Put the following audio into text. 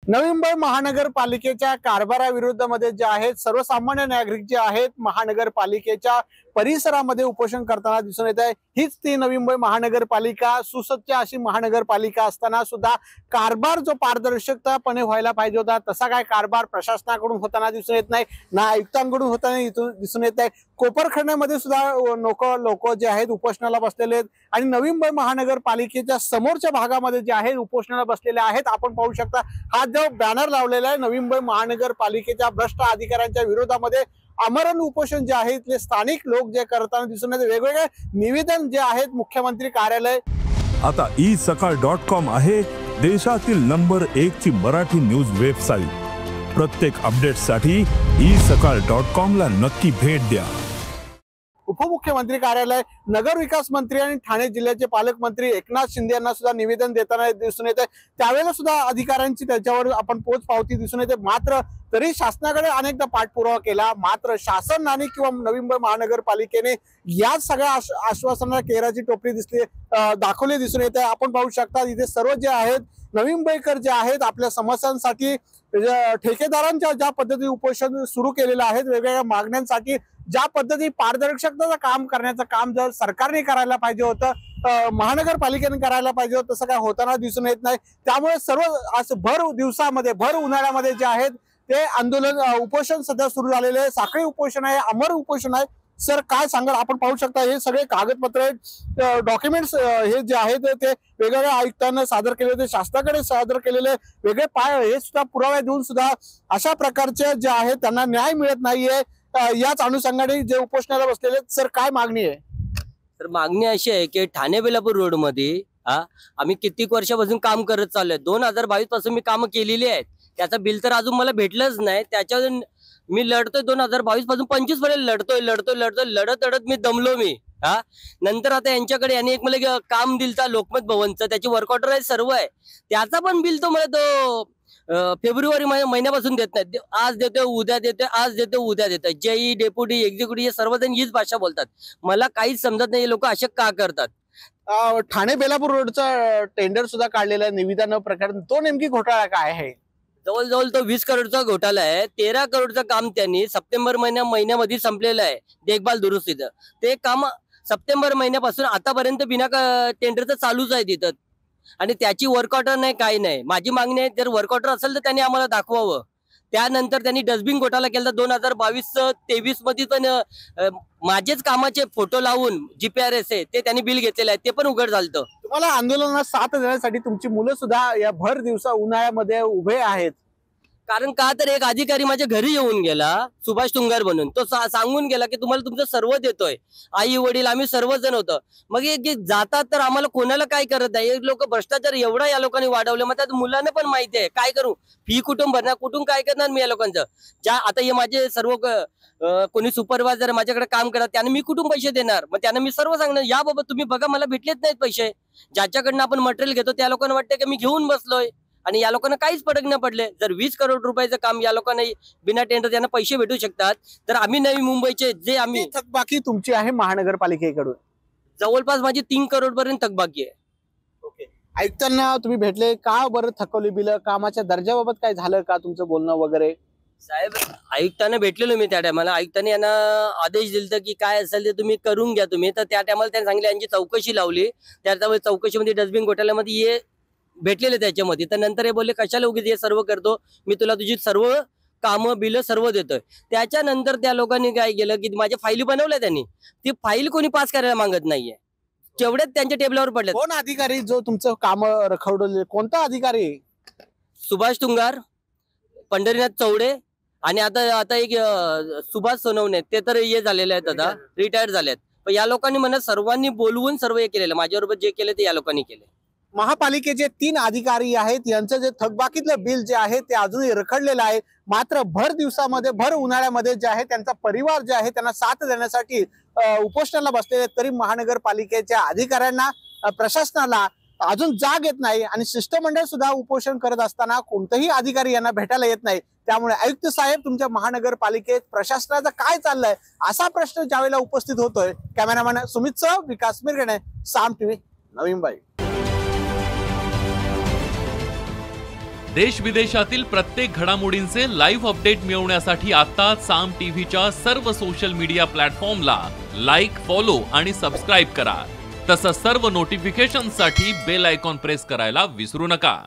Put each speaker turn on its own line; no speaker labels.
नवी मुंबई महानगरपालिकेच्या कारभाराविरोधामध्ये जे आहेत सर्वसामान्य नागरिक जे आहेत महानगरपालिकेच्या परिसरामध्ये उपोषण करताना दिसून येत आहे। हीच ती नवी मुंबई महानगरपालिका सुसज्ज अशी महानगरपालिका असताना सुद्धा कारभार जो पारदर्शकतापणे व्हायला पाहिजे होता तसा काय कारभार प्रशासनाकडून होताना दिसून येत नाही, ना आयुक्तांकडून होताना दिसून येत आहे। कोपरखड्यामध्ये सुद्धा लोक जे आहेत उपोषणाला बसलेले आहेत आणि नवी मुंबई महानगरपालिकेच्या समोरच्या भागामध्ये जे आहेत उपोषणाला बसलेले आहेत। आपण पाहू शकता हा जो बॅनर लावलेला आहे नवी मुंबई महानगरपालिकेच्या भ्रष्ट अधिकाऱ्यांच्या विरोधामध्ये आमरण उपोषण जे आहे इथले स्थानिक लोक जे करताना दिसून येते। वेगवेगळे निवेदन जे आहेत मुख्यमंत्री कार्यालय
आता isakal.com आहे देशातील नंबर 1 ची मराठी न्यूज वेबसाईट। प्रत्येक अपडेटसाठी isakal.com ला नक्की भेट द्या।
उपमुख्यमंत्री कार्यालय नगर विकास मंत्री आणि ठाणे जिल्ह्याचे पालकमंत्री एकनाथ शिंदे यांना सुद्धा निवेदन देताना दिसून येते। त्यावेळेला सुद्धा अधिकाऱ्यांची त्याच्यावर आपण पोचपावती दिसून येते। मात्र तरी शासनाकडे अनेकदा पाठपुरावा केला, मात्र शासनाने किंवा नवी मुंबई महानगरपालिकेने या सगळ्या आश्वासनाला केराची टोपली दाखवली दिसून येते। आपण पाहू शकता इथे सर्व जे आहेत नवी मुंबईकर जे आहेत आपल्या समस्यांसाठी ठेकेदारांच्या ज्या पद्धती उपोषण सुरू केलेलं आहे, वेगवेगळ्या मागण्यांसाठी ज्या पद्धती पारदर्शकतेचं काम करण्याचं काम जर सरकारने करायला पाहिजे होतं, महानगरपालिकेने करायला पाहिजे होतं, तसं काय होताना दिसून येत नाही। त्यामुळे सर्व असं भर उन्हाळ्यामध्ये जे आहेत ते आंदोलन उपोषण सध्या सुरू झालेले आहे। साखळी उपोषण आहे, अमर उपोषण आहे। सर काय सांगाल? आपण पाहू शकता हे सगळे कागदपत्र आहेत, डॉक्युमेंट्स हे जे आहेत ते वेगवेगळ्या आयुक्तांना सादर केले होते, शासनाकडे सादर केलेले वेगळे हे सुद्धा पुरावे देऊन सुद्धा अशा प्रकारचे जे आहेत त्यांना न्याय मिळत नाहीये। याच अनुषंगाने जे उपोषणाला बसलेले सर काय मागणी आहे?
तर मागणी अशी आहे की ठाणे बेलापूर रोड मध्ये आम्ही कित्येक वर्षापासून काम करत चाललोय। 2022 पासून मी काम केलेली आहेत, त्याचं बिल तर अजून मला भेटलंच नाही। त्याच्यावर मी लढतोय 2022 पासून 25 पर्यंत लढत मी दमलो मी। नंतर आता यांच्याकडे यांनी एक मला काम दिलता लोकमत भवनचं, त्याची वर्क ऑर्डर आहे, सर्व आहे, त्याचा पण बिल तो मला तो फेब्रुवारी महिन्यापासून देत नाही। आज देतोय उद्या देतोय, आज देतोय उद्या देतोय। जेई डेप्युटी एक्झिक्युटिव्ह सर्वजण हीच भाषा बोलतात, मला काहीच समजत नाही लोक असे का करतात।
ठाणे बेलापूर रोडचा टेंडर सुद्धा काढलेला आहे निविदा प्रकरण, तो नेमकी घोटाळा काय आहे?
जवळजवळ तो 20 करोडचा घोटाळा आहे। 13 करोडचं काम त्यांनी सप्टेंबर महिन्यामध्ये संपलेलं आहे देखभाल दुरुस्तीचं। ते काम सप्टेंबर महिन्यापासून आतापर्यंत बिना टेंडरचं चालूच आहे तिथं, आणि त्याची वर्क ऑर्डर नाही, काही नाही। माझी मागणी आहे जर वर्क ऑर्डर असेल तर त्यांनी आम्हाला दाखवावं। त्यानंतर त्यांनी डस्टबिन घोटाळा केला 2022-23 मध्ये, पण माझेच कामाचे फोटो लावून GPRS आहे ते त्यांनी बिल घेतलेलं आहे, ते पण उघड झालं।
तुम्हाला आंदोलनाला साथ देण्यासाठी तुमची मुलं सुद्धा या भर दिवसा उन्हाळ्यामध्ये उभे आहेत,
कारण का तर एक अधिकारी माझ्या घरी येऊन गेला, सुभाष तुंगार म्हणून, तो सांगून गेला की तुम्हाला तुमचं सर्व देतोय, आई वडील आम्ही सर्वजण होतं। मग जातात तर आम्हाला कोणाला काय करत नाही। लोक भ्रष्टाचार एवढा या लोकांनी वाढवलं, मग त्यात मुलांना पण माहिती आहे काय करू, फी कुठून भरणार, कुठून काय करणार मी या लोकांचं। आता हे माझे सर्व कोणी सुपरवायझर माझ्याकडे काम करतात, त्याने मी कुठून पैसे देणार? मग त्याने मी सर्व सांगणार या बाबा तुम्ही बघा मला भेटलेच नाहीत पैसे। ज्याच्याकडनं आपण मटेरियल घेतो त्या लोकांना वाटतं की मी घेऊन बसलोय, आणि या लोकांना काहीच फरक न पडले। जर 20 करोड रुपयाचं काम या लोकांना बिना टेंडर त्यांना पैसे भेटू शकतात, तर आम्ही नवी मुंबईचे जे आम्ही
थकबाकी तुमची आहे महानगरपालिकेकडून
जवळपास माझी 3 करोड पर्यंत थकबाकी आहे।
ओके, आयुक्तांना तुम्ही भेटले का बरं? थकवली बिल, कामाच्या दर्जाबाबत काय झालं का तुमचं बोलणं वगैरे?
साहेब आयुक्तांना भेटलेलो मी त्या टायमाला, आयुक्तांनी यांना आदेश दिलता की काय असेल ते तुम्ही करून घ्या तुम्ही। तर त्या टायमाला त्यांनी सांगितलं, यांची चौकशी लावली, त्या चौकशीमध्ये डस्टबिन घोटाळ्यामध्ये हे भेटलेले त्याच्यामध्ये। तर नंतर हे बोलले कशाला उगीच हे सर्व करतो, मी तुला तुझी सर्व कामं बिल सर्व देतोय। त्याच्यानंतर त्या लोकांनी काय केलं की माझ्या फाईली बनवल्या, त्यांनी ती फाईल कोणी पास करायला मागत नाहीये, तेवढ्याच त्यांच्या टेबलावर पडले।
कोण अधिकारी जो तुमचं काम रखडवले, कोणता अधिकारी?
सुभाष तुंगार, पंढरीनाथ चौडे, आणि आता एक सुभाष सोनवणे, ते तर हे झालेले आहेत, आता रिटायर्ड झालेत। पण या लोकांनी मला सर्वांनी बोलवून सर्व हे केलेलं, माझ्याबरोबर जे केले ते या लोकांनी केले।
महापालिकेचे 3 अधिकारी आहेत, यांचं जे थकबाकीतलं बिल जे आहे ते अजूनही रखडलेलं आहे। मात्र भर दिवसामध्ये भर उन्हाळ्यामध्ये जे आहे त्यांचा परिवार जे आहे त्यांना साथ देण्यासाठी उपोषणाला बसलेले, तरी महानगरपालिकेच्या अधिकाऱ्यांना प्रशासनाला अजून जाग येत नाही, आणि शिष्टमंडळ सुद्धा उपोषण करत असताना कोणताही अधिकारी यांना भेटायला येत नाही। त्यामुळे आयुक्त साहेब तुमच्या महानगरपालिकेत प्रशासनाचं काय चाललंय असा प्रश्न ज्यावेळेला उपस्थित होतोय। कॅमेरामॅन सुमित सह विकास मिरगणे, साम टीव्ही, नवी मुंबई।
देश विदेशातील प्रत्येक घडामोडींचे लाईव्ह अपडेट मिळवण्यासाठी आता साम टीव्हीच्या सर्व सोशल मीडिया प्लॅटफॉर्मला लाईक, फॉलो आणि सबस्क्राईब करा. तसंच सर्व नोटिफिकेशनसाठी बेल आयकॉन प्रेस करायला विसरू नका.